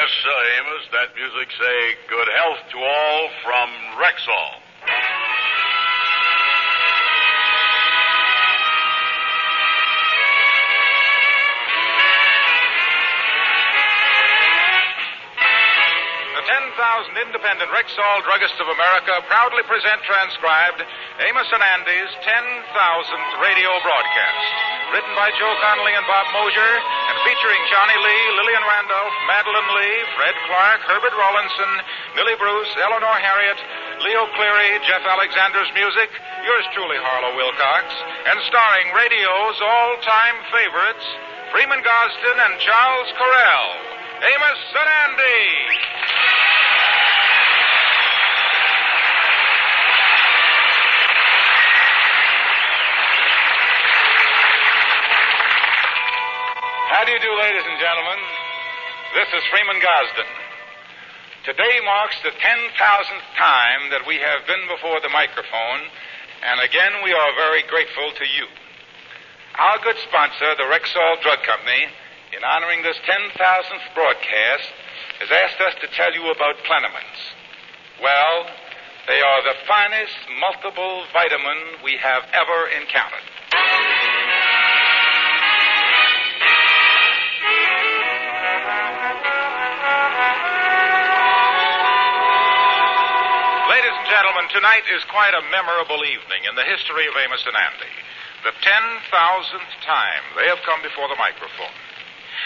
Yes, sir, Amos. That music say good health to all from Rexall. The 10,000 independent Rexall Druggists of America proudly present transcribed Amos and Andy's 10,000th radio broadcast. Written by Joe Connolly and Bob Mosier, and featuring Johnny Lee, Lillian Randolph, Madeline Lee, Fred Clark, Herbert Rawlinson, Millie Bruce, Eleanor Harriet, Leo Cleary, Jeff Alexander's music, yours truly, Harlow Wilcox, and starring radio's all-time favorites, Freeman Gosden and Charles Correll. Amos and Andy. How do you do, ladies and gentlemen? This is Freeman Gosden. Today marks the 10,000th time that we have been before the microphone, and again we are very grateful to you. Our good sponsor, the Rexall Drug Company, in honoring this 10,000th broadcast, has asked us to tell you about Plenamins. Well, they are the finest multiple vitamin we have ever encountered. Ladies and gentlemen, tonight is quite a memorable evening in the history of Amos and Andy. The 10,000th time they have come before the microphone.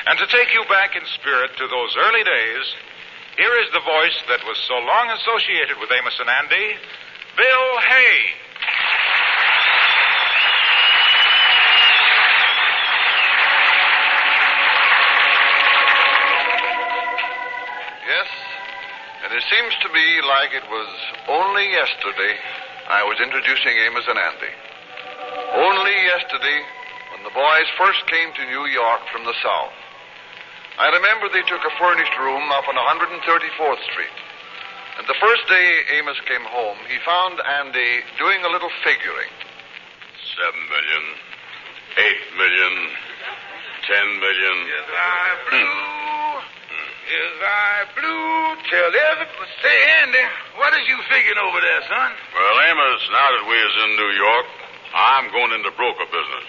And to take you back in spirit to those early days, here is the voice that was so long associated with Amos and Andy, Bill Hay. Yes, and it seems to me like it was only yesterday I was introducing Amos and Andy. Only yesterday, when the boys first came to New York from the South. I remember they took a furnished room up on 134th Street. And the first day Amos came home, he found Andy doing a little figuring. 7 million, 8 million, 10 million. Yes, I blew. Yes, I blew. Tell everybody. Say, Andy, what is you figuring over there, son? Well, Amos, now that we is in New York, I'm going into broker business.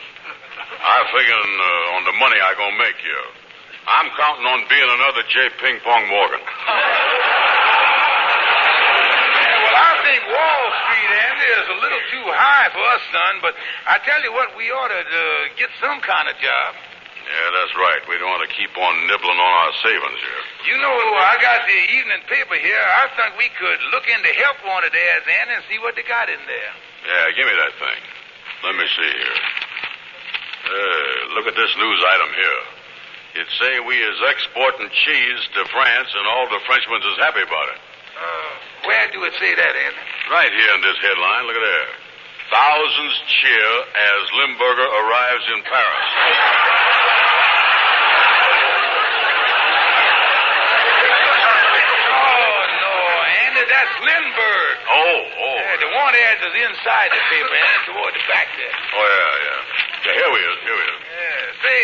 I'm figuring on the money I gonna make here. I'm counting on being another J. Ping Pong Morgan. Well, I think Wall Street, Andy, is a little too high for us, son, but I tell you what, we ought to get some kind of job. Yeah, that's right. We don't want to keep on nibbling on our savings here. You know, I got the evening paper here. I think we could look into help wanted ads, Andy, and see what they got in there. Yeah, give me that thing. Let me see here. Look at this news item here. It say we is exporting cheese to France, and all the Frenchmen is happy about it. Where do it say that, Andy? Right here in this headline. Look at there. Thousands cheer as Limburger arrives in Paris. Oh, no, Andy, that's Lindbergh. Oh. Yeah, the want ads is inside the paper, Andy, toward the back there. Oh, yeah. Here we is. Yeah, say,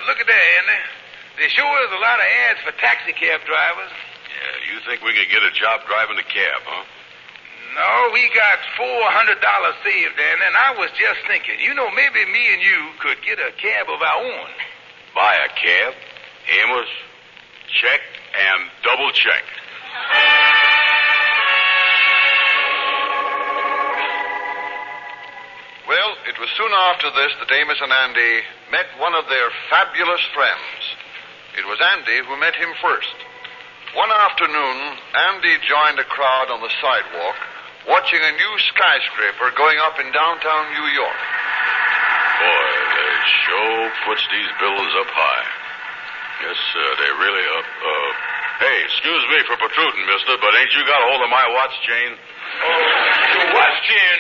look at that, Andy. They show us a lot of ads for taxi cab drivers. Yeah, you think we could get a job driving a cab, huh? No, we got $400 saved, Andy, and I was just thinking, maybe me and you could get a cab of our own. Buy a cab, Amos, check, and double check. Well, it was soon after this that Amos and Andy met one of their fabulous friends. It was Andy who met him first. One afternoon, Andy joined a crowd on the sidewalk watching a new skyscraper going up in downtown New York. Boy, they sure puts these buildings up high. Yes, sir, they really up. Hey, excuse me for protruding, mister, but ain't you got a hold of my watch chain? Your watch chain,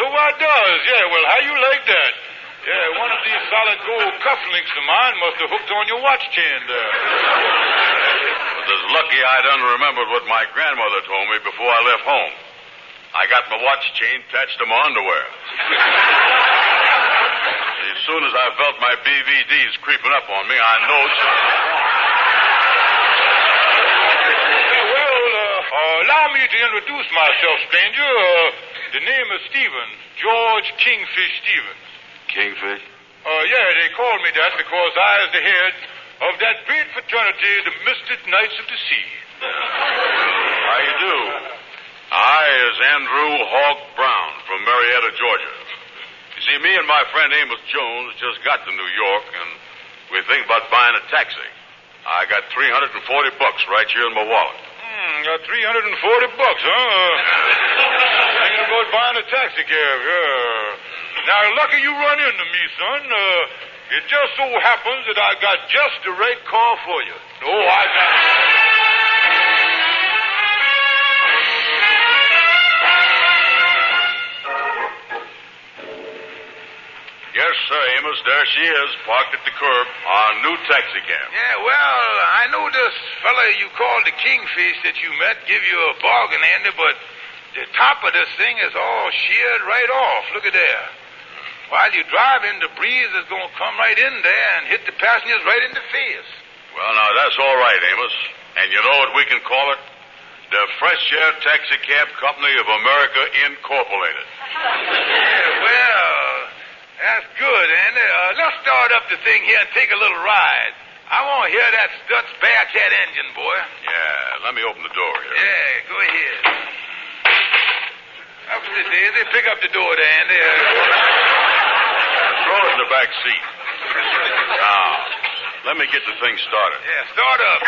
so I does. Yeah, well, how you like that? Yeah, one of these solid gold cufflinks of mine must have hooked on your watch chain there. But it's lucky I done remembered what my grandmother told me before I left home. I got my watch chain attached to my underwear. As soon as I felt my BVDs creeping up on me, I knowed something was wrong. allow me to introduce myself, stranger. The name is Stevens, George Kingfish Stevens. Kingfish? Yeah, they call me that because I is the head of that great fraternity, the Mystic Knights of the Sea. How you do? I is Andrew Hogg Brown from Marietta, Georgia. You see, me and my friend Amos Jones just got to New York, and we think about buying a taxi. I got $340 right here in my wallet. Got $340, huh? Thinking about buying a taxi cab, yeah. Now, lucky you run into me, son. It just so happens that I got just the right car for you. Oh, I got it. Yes, sir, Amos. There she is, parked at the curb. Our new taxi cab. Yeah, well, I know this fella you called the Kingfish that you met give you a bargain, Andy, but the top of this thing is all sheared right off. Look at there. While you're driving, the breeze is going to come right in there and hit the passengers right in the face. Well, now, that's all right, Amos. And you know what we can call it? The Fresh Air Taxi Cab Company of America, Incorporated. Yeah, well, that's good, Andy. Let's start up the thing here and take a little ride. I want to hear that Stutz Bearcat engine, boy. Yeah, let me open the door here. Yeah, go ahead. Up to the daisy. Pick up the door there, Andy. Throw it in the back seat. Now, let me get the thing started. Yeah, start up.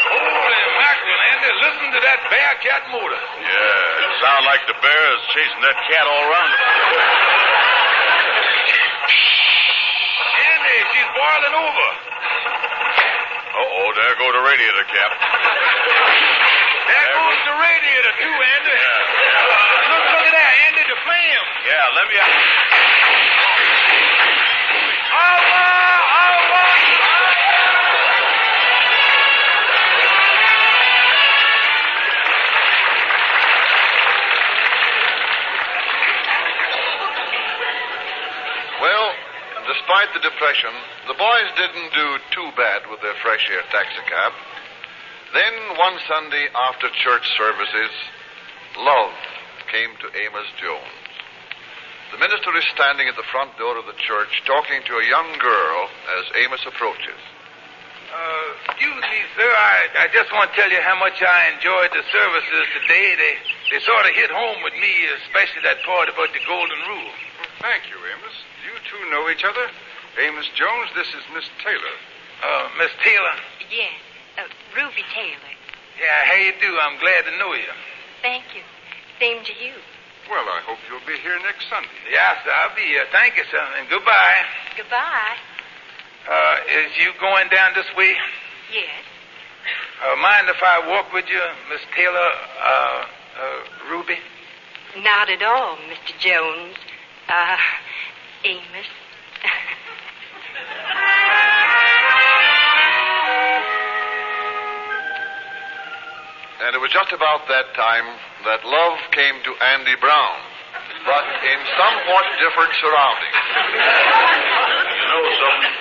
Holy mackerel, Andy. Listen to that Bearcat motor. Yeah, it sounds like the bear is chasing that cat all around it. Andy, she's boiling over. Uh-oh, there go the radiator cap. There goes the radiator, too, Andy. Yeah. Look at that, Andy, the flame. Yeah, let me... Well, despite the depression, the boys didn't do too bad with their fresh air taxicab. Then, one Sunday after church services, love came to Amos Jones. The minister is standing at the front door of the church talking to a young girl as Amos approaches. Excuse me, sir. I just want to tell you how much I enjoyed the services today. They sort of hit home with me, especially that part about the golden rule. Thank you, Amos. You two know each other? Amos Jones, this is Miss Taylor. Miss Taylor? Yes, Ruby Taylor. Yeah, how you do? I'm glad to know you. Thank you. Same to you. Well, I hope you'll be here next Sunday. Yes, I'll be here. Thank you, sir, and goodbye. Goodbye. Is you going down this way? Yes. Mind if I walk with you, Miss Taylor, Ruby? Not at all, Mr. Jones. Amos. And it was just about that time that love came to Andy Brown, but in somewhat different surroundings. You know something?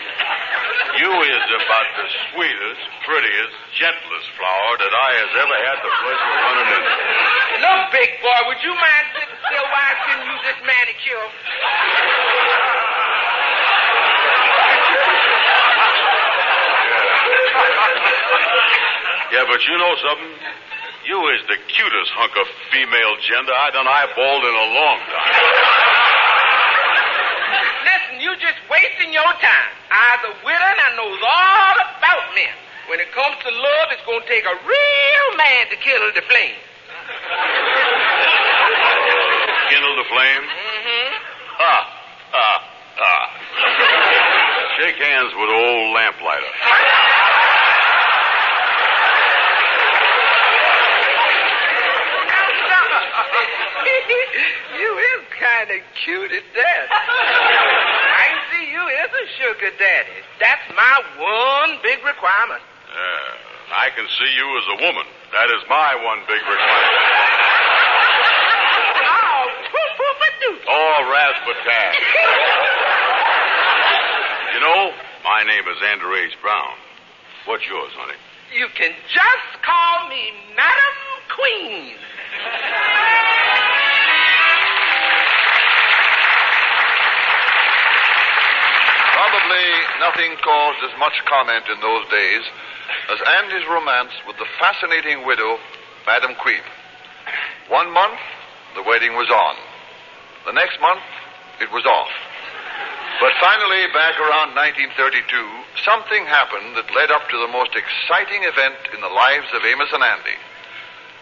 You is about the sweetest, prettiest, gentlest flower that I has ever had the pleasure of running into. Look, big boy, would you mind sitting still while I send you this manicure? Yeah, but you know something? You is the cutest hunk of female gender I done eyeballed in a long time. Listen, you just wasting your time. I's a widow and I knows all about men. When it comes to love, it's going to take a real man to kindle the flame. Kindle the flame? Mm-hmm. Ha, ha, ha. Shake hands with old lamplighter. You is kind of cute at that. I can see you is a sugar daddy. That's my one big requirement. I can see you as a woman. That is my one big requirement. Oh, poo-poo-ba-doo. Oh, razzmatazz. know, my name is Andrew H. Brown. What's yours, honey? You can just call me Madam Queen. Probably nothing caused as much comment in those days as Andy's romance with the fascinating widow, Madam Queen. 1 month, the wedding was on. The next month, it was off. But finally, back around 1932, something happened that led up to the most exciting event in the lives of Amos and Andy.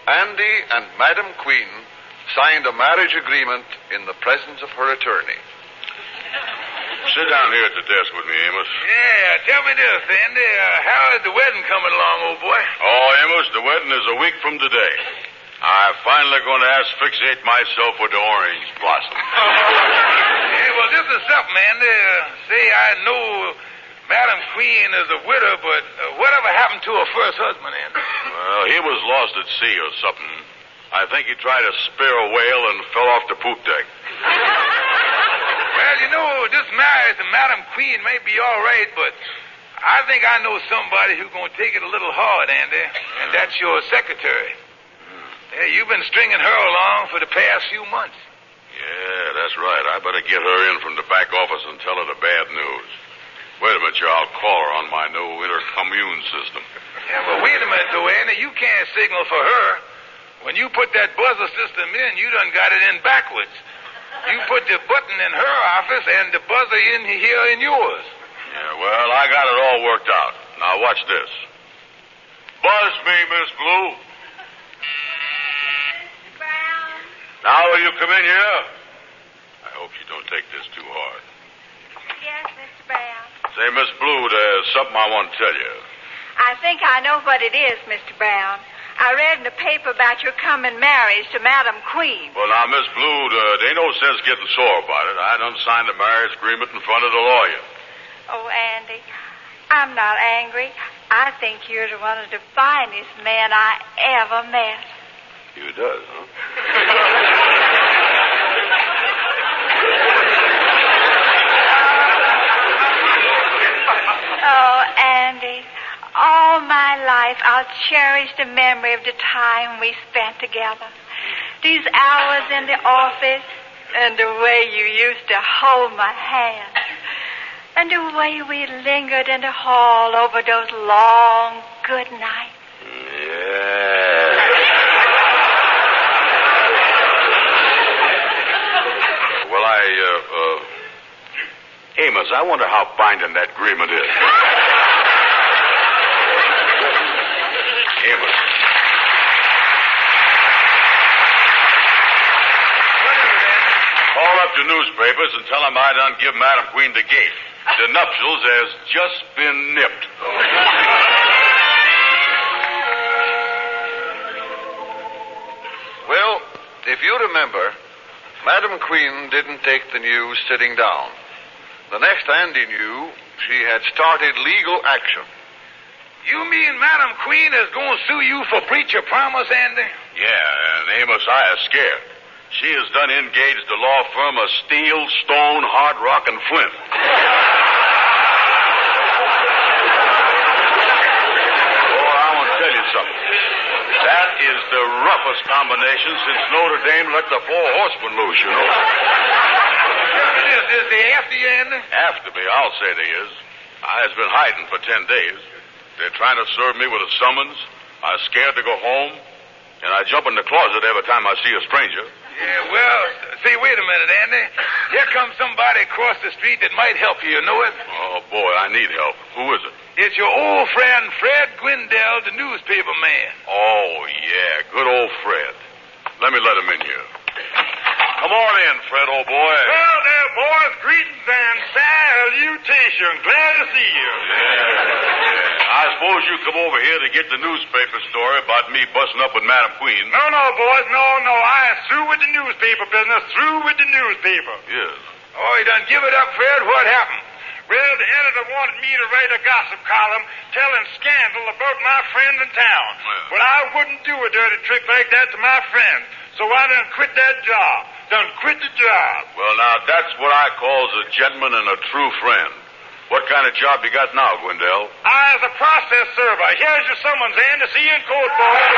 Andy and Madam Queen signed a marriage agreement in the presence of her attorney. Sit down here at the desk with me, Amos. Yeah, tell me this, Andy. How is the wedding coming along, old boy? Oh, Amos, the wedding is a week from today. I'm finally going to asphyxiate myself with the orange blossom. Yeah, well, this is something, Andy. Say, I know Madam Queen is a widow, but whatever happened to her first husband, Andy? Well, he was lost at sea or something. I think he tried to spear a whale and fell off the poop deck. Well, you know, this marriage to Madam Queen may be all right, but I think I know somebody who's going to take it a little hard, Andy, and that's your secretary. Yeah, you've been stringing her along for the past few months. Yeah, that's right. I better get her in from the back office and tell her the bad news. Wait a minute, I'll call her on my new intercommune system. Yeah, but wait a minute, though, Andy. You can't signal for her. When you put that buzzer system in, you done got it in backwards. You put the button in her office and the buzzer in here in yours. Yeah, well, I got it all worked out. Now, watch this. Buzz me, Miss Blue. Mr. Brown? Now, will you come in here? I hope you don't take this too hard. Yes, Mr. Brown. Say, Miss Blue, there's something I want to tell you. I think I know what it is, Mr. Brown. I read in the paper about your coming marriage to Madam Queen. Well, now, Miss Blue, there ain't no sense getting sore about it. I done signed a marriage agreement in front of the lawyer. Oh, Andy, I'm not angry. I think you're one of the finest men I ever met. You does, huh? Oh, Andy, all my life I'll cherish the memory of the time we spent together. These hours in the office and the way you used to hold my hand. And the way we lingered in the hall over those long, good nights. Yeah. Well, Amos, I wonder how binding that agreement is. Amos. What is it, Andy? Call up the newspapers and tell them I done give Madam Queen the gate. The nuptials has just been nipped. Well, if you remember, Madam Queen didn't take the news sitting down. The next Andy knew, she had started legal action. You mean Madam Queen is going to sue you for breach of promise, Andy? Yeah, and Amos, I is scared. She has done engaged the law firm of Steel, Stone, Hard Rock, and Flint. Oh, I want to tell you something. That is the roughest combination since Notre Dame let the four horsemen loose, you know. Is they after you, Andy? After me, I'll say they is. I has been hiding for 10 days. They're trying to serve me with a summons. I'm scared to go home. And I jump in the closet every time I see a stranger. Yeah, well, see, wait a minute, Andy. Here comes somebody across the street that might help you know it? Oh, boy, I need help. Who is it? It's your old friend, Fred Gwendell, the newspaper man. Oh, yeah, good old Fred. Let me let him in here. Come on in, Fred, old boy. Well, there, boys, greetings and salutations. Glad to see you. Yeah. I suppose you come over here to get the newspaper story about me busting up with Madam Queen. No, boys, no. I am through with the newspaper business, through with the newspaper. Yes. Oh, you done give it up, Fred? What happened? Well, the editor wanted me to write a gossip column telling scandal about my friend in town. Well. But I wouldn't do a dirty trick like that to my friend. So I done quit that job. Done quit the job. Well, now, that's what I calls a gentleman and a true friend. What kind of job you got now, Gwendell? As a process server. Here's your summons, Andy. See you in court, boys.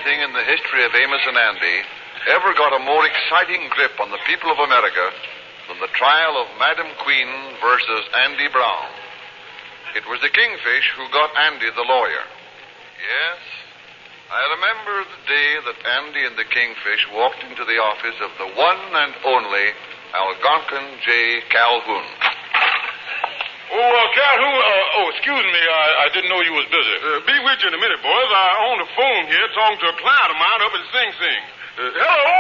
In the history of Amos and Andy ever got a more exciting grip on the people of America than the trial of Madam Queen versus Andy Brown. It was the Kingfish who got Andy the lawyer. Yes, I remember the day that Andy and the Kingfish walked into the office of the one and only Algonquin J. Calhoun. Calhoun, excuse me. I didn't know you was busy. Be with you in a minute, boys. I'm on the phone here talking to a client of mine up at Sing Sing. Hello?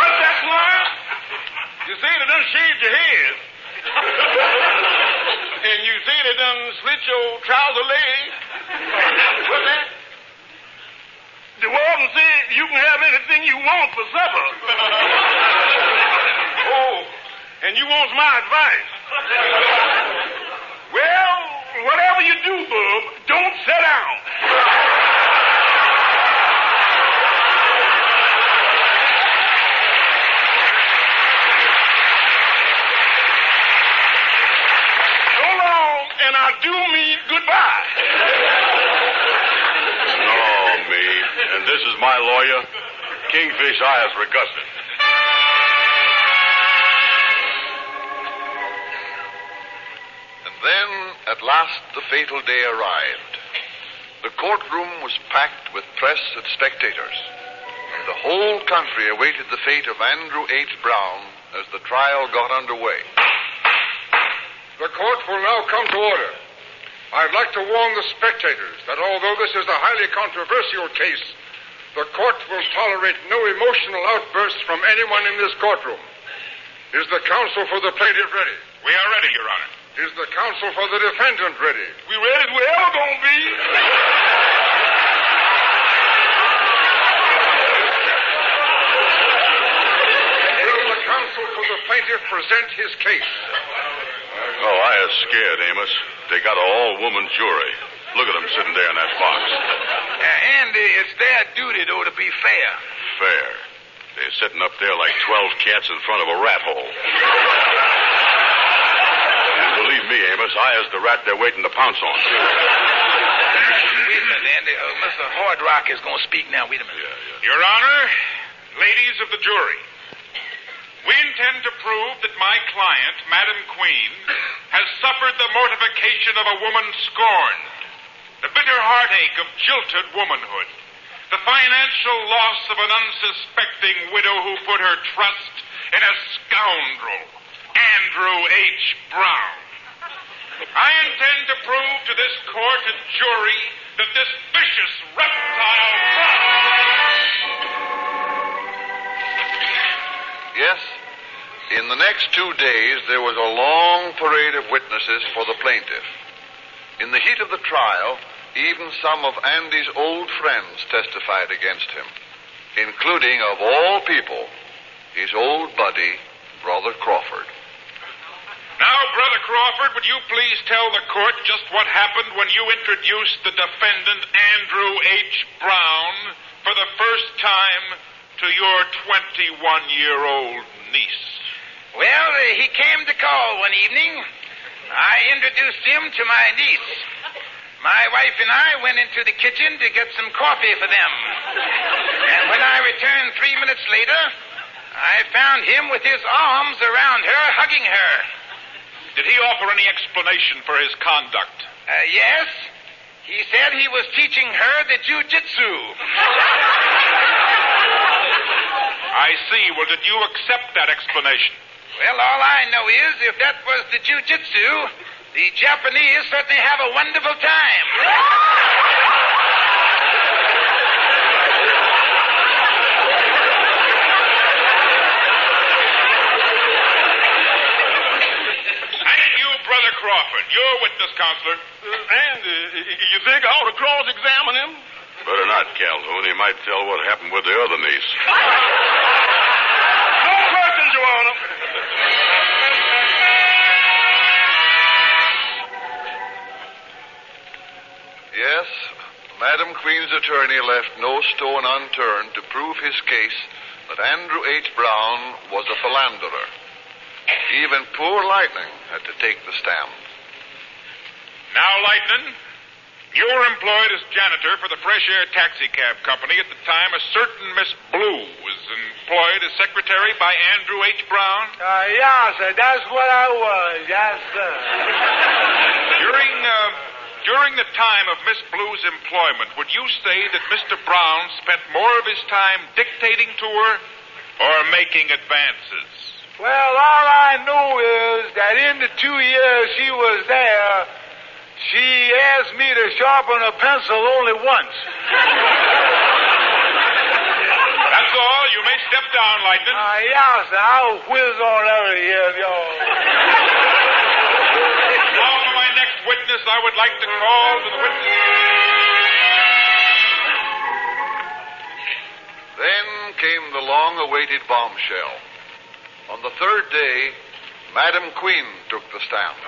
What's that, client? You say they done shaved your head. And you say they done slit your trouser leg. What's that? The warden said you can have anything you want for supper. Oh, and you want my advice? Well, whatever you do, bub, don't sit down. So long, and I do mean goodbye. Oh, me. And this is my lawyer, Kingfish Eyes Gosden. Then, at last, the fatal day arrived. The courtroom was packed with press and spectators, and the whole country awaited the fate of Andrew H. Brown as the trial got underway. The court will now come to order. I'd like to warn the spectators that although this is a highly controversial case, the court will tolerate no emotional outbursts from anyone in this courtroom. Is the counsel for the plaintiff ready? We are ready, Your Honor. Is the counsel for the defendant ready? We ready as we ever gonna be. Will the counsel for the plaintiff present his case? Oh, I was scared, Amos. They got an all-woman jury. Look at them sitting there in that box. Andy, it's their duty, though, to be fair. Fair. They're sitting up there like 12 cats in front of a rat hole. Believe me, Amos, I is the rat they're waiting to pounce on. Wait a minute, Andy. Mr. Hardrock is going to speak now. Wait a minute. Yeah. Your Honor, ladies of the jury, we intend to prove that my client, Madam Queen, has suffered the mortification of a woman scorned, the bitter heartache of jilted womanhood, the financial loss of an unsuspecting widow who put her trust in a scoundrel, Andrew H. Brown. I intend to prove to this court and jury that this vicious reptile Yes, in the next 2 days, there was a long parade of witnesses for the plaintiff. In the heat of the trial, even some of Andy's old friends testified against him, including, of all people, his old buddy, Brother Crawford. Now, Brother Crawford, would you please tell the court just what happened when you introduced the defendant, Andrew H. Brown, for the first time to your 21-year-old niece? Well, he came to call one evening. I introduced him to my niece. My wife and I went into the kitchen to get some coffee for them. And when I returned 3 minutes later, I found him with his arms around her, hugging her. Did he offer any explanation for his conduct? Yes. He said he was teaching her the jiu-jitsu. I see. Well, did you accept that explanation? Well, all I know is if that was the jiu-jitsu, the Japanese certainly have a wonderful time. Crawford, your witness, counselor. Andy, you think I ought to cross-examine him? Better not, Calhoun. He might tell what happened with the other niece. No questions, Your Honor. Yes, Madam Queen's attorney left no stone unturned to prove his case that Andrew H. Brown was a philanderer. Even poor Lightning had to take the stand. Now, Lightning, you were employed as janitor for the Fresh Air Taxi Cab Company at the time a certain Miss Blue was employed as secretary by Andrew H. Brown. Yeah, sir, that's what I was. Yes, sir. During the time of Miss Blue's employment, would you say that Mr. Brown spent more of his time dictating to her or making advances? Well, all I know is that in the 2 years she was there, she asked me to sharpen a pencil only once. That's all. You may step down, Lightning. Yeah, sir. I'll whiz on out of here, y'all. Now for my next witness, I would like to call to the witness. Then came the long-awaited bombshell. On the third day, Madam Queen took the stand.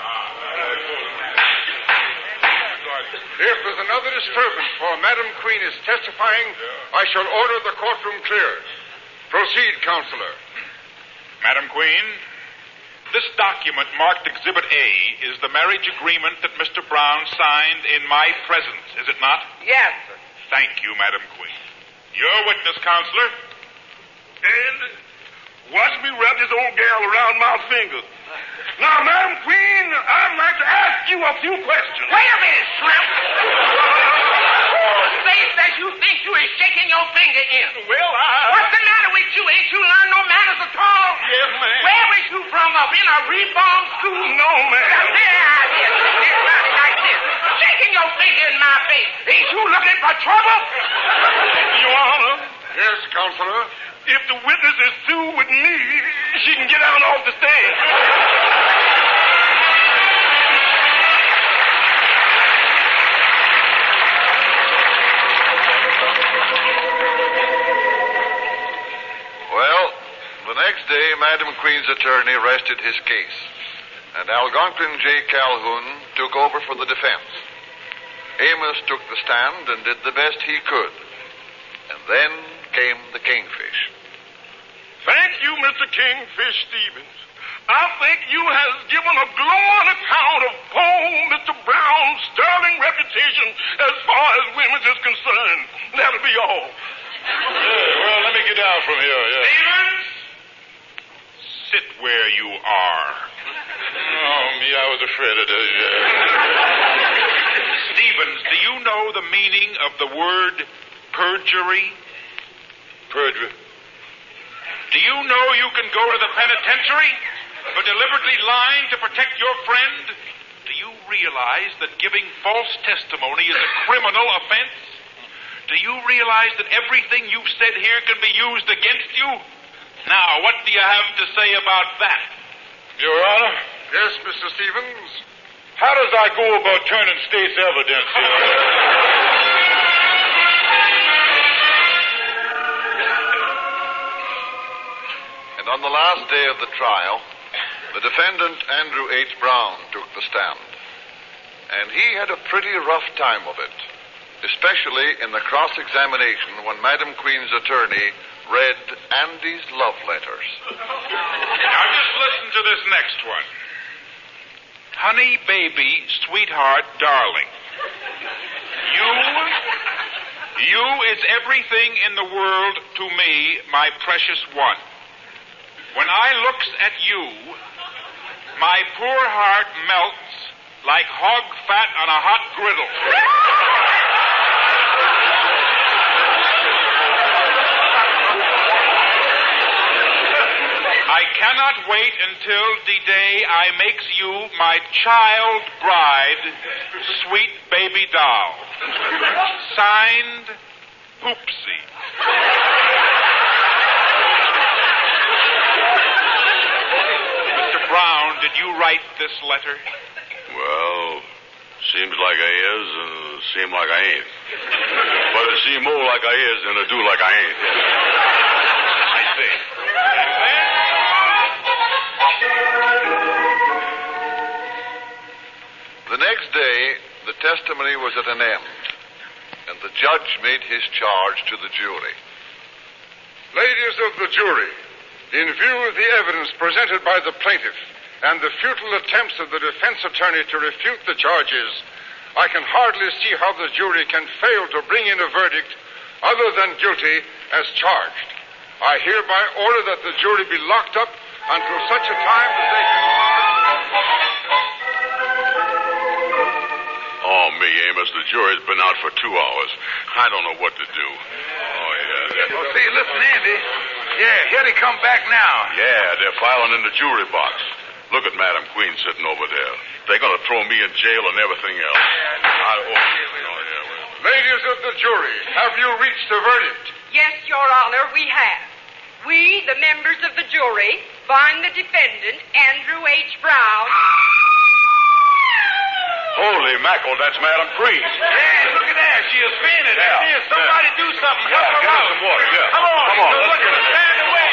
If there's another disturbance while Madam Queen is testifying, I shall order the courtroom cleared. Proceed, Counselor. Madam Queen, this document marked Exhibit A is the marriage agreement that Mr. Brown signed in my presence, is it not? Yes, sir. Thank you, Madam Queen. Your witness, Counselor. And watch me wrap this old gal around my finger. Now, Madam Queen, I'd like to ask you a few questions. Wait a minute, Shrimp. Whose face that you think you is shaking your finger in? Well, What's the matter with you? Ain't you learned no manners at all? Yes, ma'am. Where was you from? Up in a reform school? No, ma'am. Now, there I is. This body like this. Shaking your finger in my face. Ain't you looking for trouble? Your Honor, Yes, Counselor. if the witness is through with me, she can get out off the stand. Well, the next day, Madam Queen's attorney rested his case, and Algonquin J. Calhoun took over for the defense. Amos took the stand and did the best he could. And then came the kingfish. Thank you, Mr. Kingfish Stevens. I think you has given a glowing account of poor Mr. Brown's sterling reputation as far as women is concerned. That'll be all. Well, let me get down from here. Stevens, sit where you are. Oh, me, I was afraid of this. Stevens, do you know the meaning of the word perjury? Perjury. Do you know you can go to the penitentiary for deliberately lying to protect your friend? Do you realize that giving false testimony is a criminal offense? Do you realize that everything you've said here can be used against you? Now, what do you have to say about that? Your Honor? Yes, Mr. Stevens. How does I go about turning state's evidence here? And on the last day of the trial, the defendant, Andrew H. Brown, took the stand. And he had a pretty rough time of it, especially in the cross-examination when Madam Queen's attorney read Andy's love letters. Now, just listen to this next one. Honey, baby, sweetheart, darling. You is everything in the world to me, my precious one. When I looks at you, my poor heart melts like hog fat on a hot griddle. I cannot wait until the day I makes you my child bride, sweet baby doll. Signed, Poopsie. Mr. Brown, did you write this letter? Well, Seems like I is and seem like I ain't. But it seem more like I is than it do like I ain't. I see. The next day, the testimony was at an end, and the judge made his charge to the jury. Ladies of the jury, in view of the evidence presented by the plaintiff and the futile attempts of the defense attorney to refute the charges, I can hardly see how the jury can fail to bring in a verdict other than guilty as charged. I hereby order that the jury be locked up until such a time as they can... Oh, me, Amos, the jury's been out for 2 hours. I don't know what to do. Oh, yeah. Oh, see, listen, Andy. Yeah, here they come back now. Yeah, they're filing in the jury box. Look at Madam Queen sitting over there. They're going to throw me in jail and everything else. Ladies of the jury, have you reached a verdict? Yes, Your Honor, we have. We, the members of the jury, find the defendant, Andrew H. Brown... Holy mackerel, that's Madam Queen. Yeah, look at that. She has fainted. Yeah. Somebody do something. Help her get her out. some water, yeah. Come on. Come on, let's Look get at her. her. Stand away.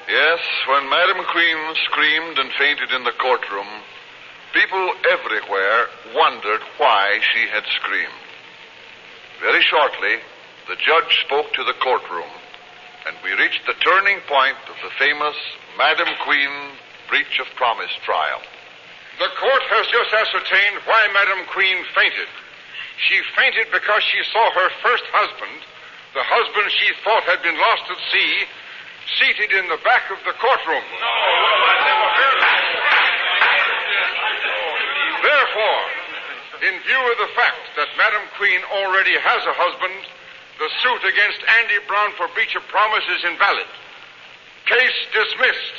Yes, when Madam Queen screamed and fainted in the courtroom, people everywhere wondered why she had screamed. Very shortly, the judge spoke to the courtroom, and we reached the turning point of the famous Madam Queen breach of promise trial. The court has just ascertained why Madam Queen fainted. She fainted because she saw her first husband, the husband she thought had been lost at sea, seated in the back of the courtroom. Therefore, in view of the fact that Madam Queen already has a husband, the suit against Andy Brown for breach of promise is invalid. Case dismissed.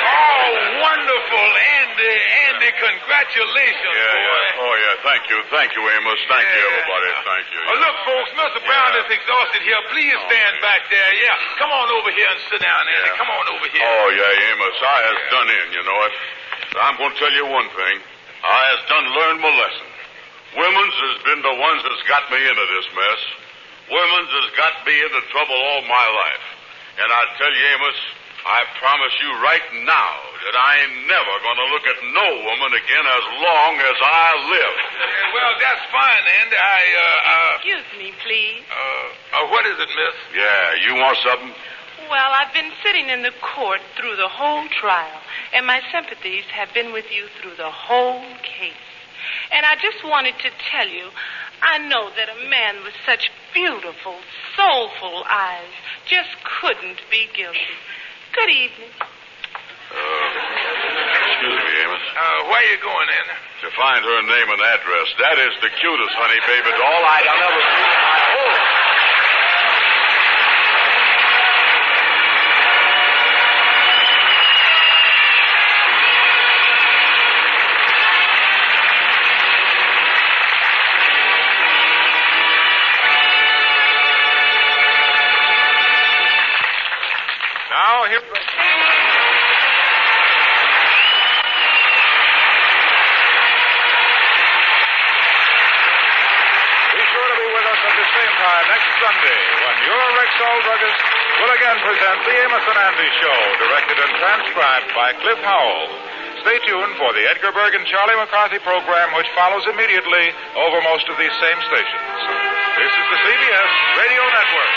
Oh, wonderful, Andy, congratulations, boy. Oh, yeah, thank you, Amos. Thank you, everybody. Thank you. Look, folks, Mr. Brown is exhausted here. Please stand back there. Yeah, come on over here and sit down, Andy. Come on over here. Oh, yeah, Amos, I has done in, you know it. But I'm going to tell you one thing. I has done learned my lesson. Women's has been the ones that's got me into this mess. Women's has got me into trouble all my life. And I tell you, Amos, I promise you right now that I ain't never going to look at no woman again as long as I live. Well, that's fine, Andy. Excuse me, please. What is it, miss? Yeah, you want something? Well, I've been sitting in the court through the whole trial, and my sympathies have been with you through the whole case. And I just wanted to tell you, I know that a man with such beautiful, soulful eyes just couldn't be guilty. Good evening. Excuse me, Amos. Where are you going, Andy? To find her name and address. That is the cutest honey baby doll I've ever seen in my whole life. Now, here... next Sunday, when your Rexall druggist will again present the Amos and Andy Show, directed and transcribed by Cliff Howell. Stay tuned for the Edgar Berg and Charlie McCarthy program, which follows immediately over most of these same stations. This is the CBS Radio Network.